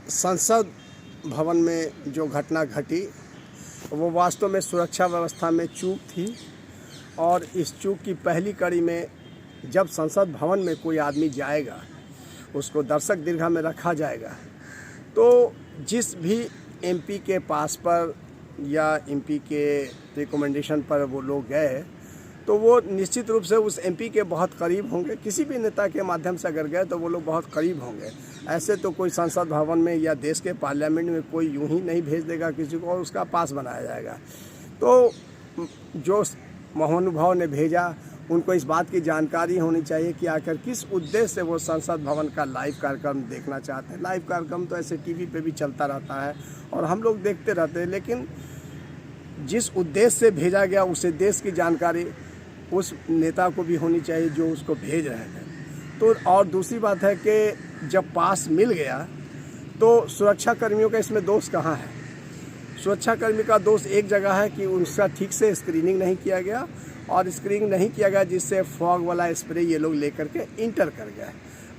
संसद भवन में जो घटना घटी वो वास्तव में सुरक्षा व्यवस्था में चूक थी और इस चूक की पहली कड़ी में जब संसद भवन में कोई आदमी जाएगा उसको दर्शक दीर्घा में रखा जाएगा तो जिस भी एमपी के पास पर या एमपी के रिकमेंडेशन पर वो लोग गए तो वो निश्चित रूप से उस एमपी के बहुत करीब होंगे। किसी भी नेता के माध्यम से अगर गए तो वो लोग बहुत करीब होंगे। ऐसे तो कोई संसद भवन में या देश के पार्लियामेंट में कोई यूं ही नहीं भेज देगा किसी को और उसका पास बनाया जाएगा। तो जो महानुभाव ने भेजा उनको इस बात की जानकारी होनी चाहिए कि आखिर किस उद्देश्य से वो संसद भवन का लाइव कार्यक्रम देखना चाहते हैं। लाइव कार्यक्रम तो ऐसे टीवी पे भी चलता रहता है और हम लोग देखते रहते हैं, लेकिन जिस उद्देश्य से भेजा गया उस उद्देश्य की जानकारी उस नेता को भी होनी चाहिए जो उसको भेज रहे थे। तो और दूसरी बात है कि जब पास मिल गया तो सुरक्षा कर्मियों का इसमें दोष कहाँ है? सुरक्षा कर्मी का दोष एक जगह है कि उनका ठीक से स्क्रीनिंग नहीं किया गया और स्क्रीनिंग नहीं किया गया जिससे फॉग वाला स्प्रे ये लोग लेकर के इंटर कर गए।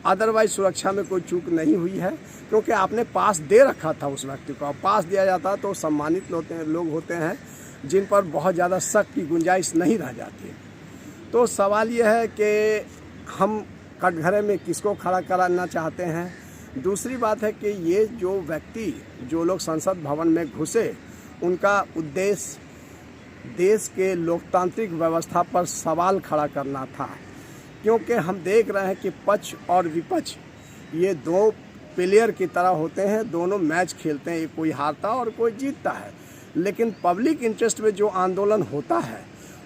अदरवाइज सुरक्षा में कोई चूक नहीं हुई है क्योंकि आपने पास दे रखा था उस व्यक्ति को। पास दिया जाता तो सम्मानित लोग होते हैं जिन पर बहुत ज़्यादा शक की गुंजाइश नहीं रह जाती। तो सवाल यह है कि हम कटघरे में किसको खड़ा कराना चाहते हैं। दूसरी बात है कि ये जो व्यक्ति जो लोग संसद भवन में घुसे उनका उद्देश्य देश के लोकतांत्रिक व्यवस्था पर सवाल खड़ा करना था, क्योंकि हम देख रहे हैं कि पक्ष और विपक्ष ये दो प्लेयर की तरह होते हैं, दोनों मैच खेलते हैं, कोई हारता और कोई जीतता है। लेकिन पब्लिक इंटरेस्ट में जो आंदोलन होता है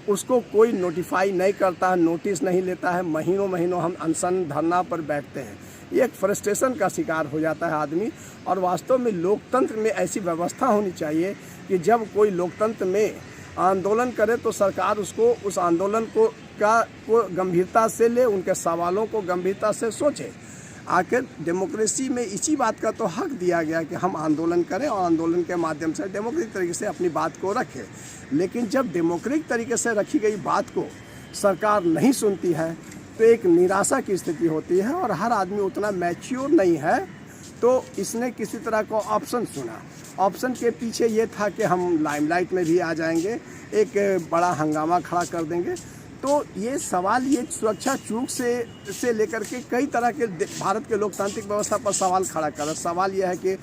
उसको कोई नोटिफाई नहीं करता है, नोटिस नहीं लेता है। महीनों महीनों हम अनशन धरना पर बैठते हैं, ये एक फ्रस्ट्रेशन का शिकार हो जाता है आदमी। और वास्तव में लोकतंत्र में ऐसी व्यवस्था होनी चाहिए कि जब कोई लोकतंत्र में आंदोलन करे तो सरकार उसको उस आंदोलन को गंभीरता से ले, उनके सवालों को गंभीरता से सोचे। आखिर डेमोक्रेसी में इसी बात का तो हक दिया गया कि हम आंदोलन करें और आंदोलन के माध्यम से डेमोक्रेटिक तरीके से अपनी बात को रखें। लेकिन जब डेमोक्रेटिक तरीके से रखी गई बात को सरकार नहीं सुनती है तो एक निराशा की स्थिति होती है और हर आदमी उतना मैच्योर नहीं है। तो इसने किसी तरह का ऑप्शन चुना। ऑप्शन के पीछे ये था कि हम लाइमलाइट में भी आ जाएंगे, एक बड़ा हंगामा खड़ा कर देंगे। तो ये सवाल ये सुरक्षा चूक से लेकर के कई तरह के भारत के लोकतांत्रिक व्यवस्था पर सवाल खड़ा कर रहा है। सवाल यह है कि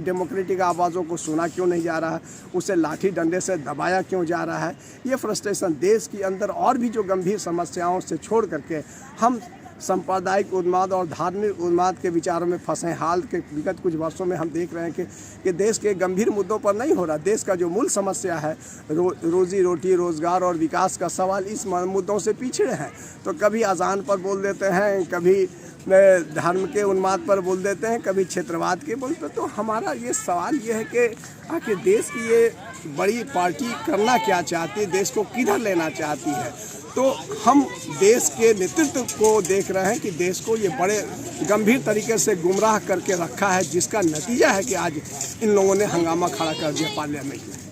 डेमोक्रेटिक आवाज़ों को सुना क्यों नहीं जा रहा है, उसे लाठी डंडे से दबाया क्यों जा रहा है। ये फ्रस्ट्रेशन देश के अंदर और भी जो गंभीर समस्याओं से छोड़ करके हम सांप्रदायिक उन्माद और धार्मिक उन्माद के विचारों में फंसे। हाल के विगत कुछ वर्षों में हम देख रहे हैं कि देश के गंभीर मुद्दों पर नहीं हो रहा। देश का जो मूल समस्या है रोजी रोटी, रोजगार और विकास का सवाल, इस मुद्दों से पीछे हैं। तो कभी अजान पर बोल देते हैं, कभी धर्म के उन्माद पर बोल देते हैं, कभी क्षेत्रवाद के बोलते। तो हमारा ये सवाल ये है कि आखिर देश की ये बड़ी पार्टी करना क्या चाहती है, देश को किधर लेना चाहती है। तो हम देश के नेतृत्व को देख रहे हैं कि देश को ये बड़े गंभीर तरीके से गुमराह करके रखा है, जिसका नतीजा है कि आज इन लोगों ने हंगामा खड़ा कर दिया पार्लियामेंट में।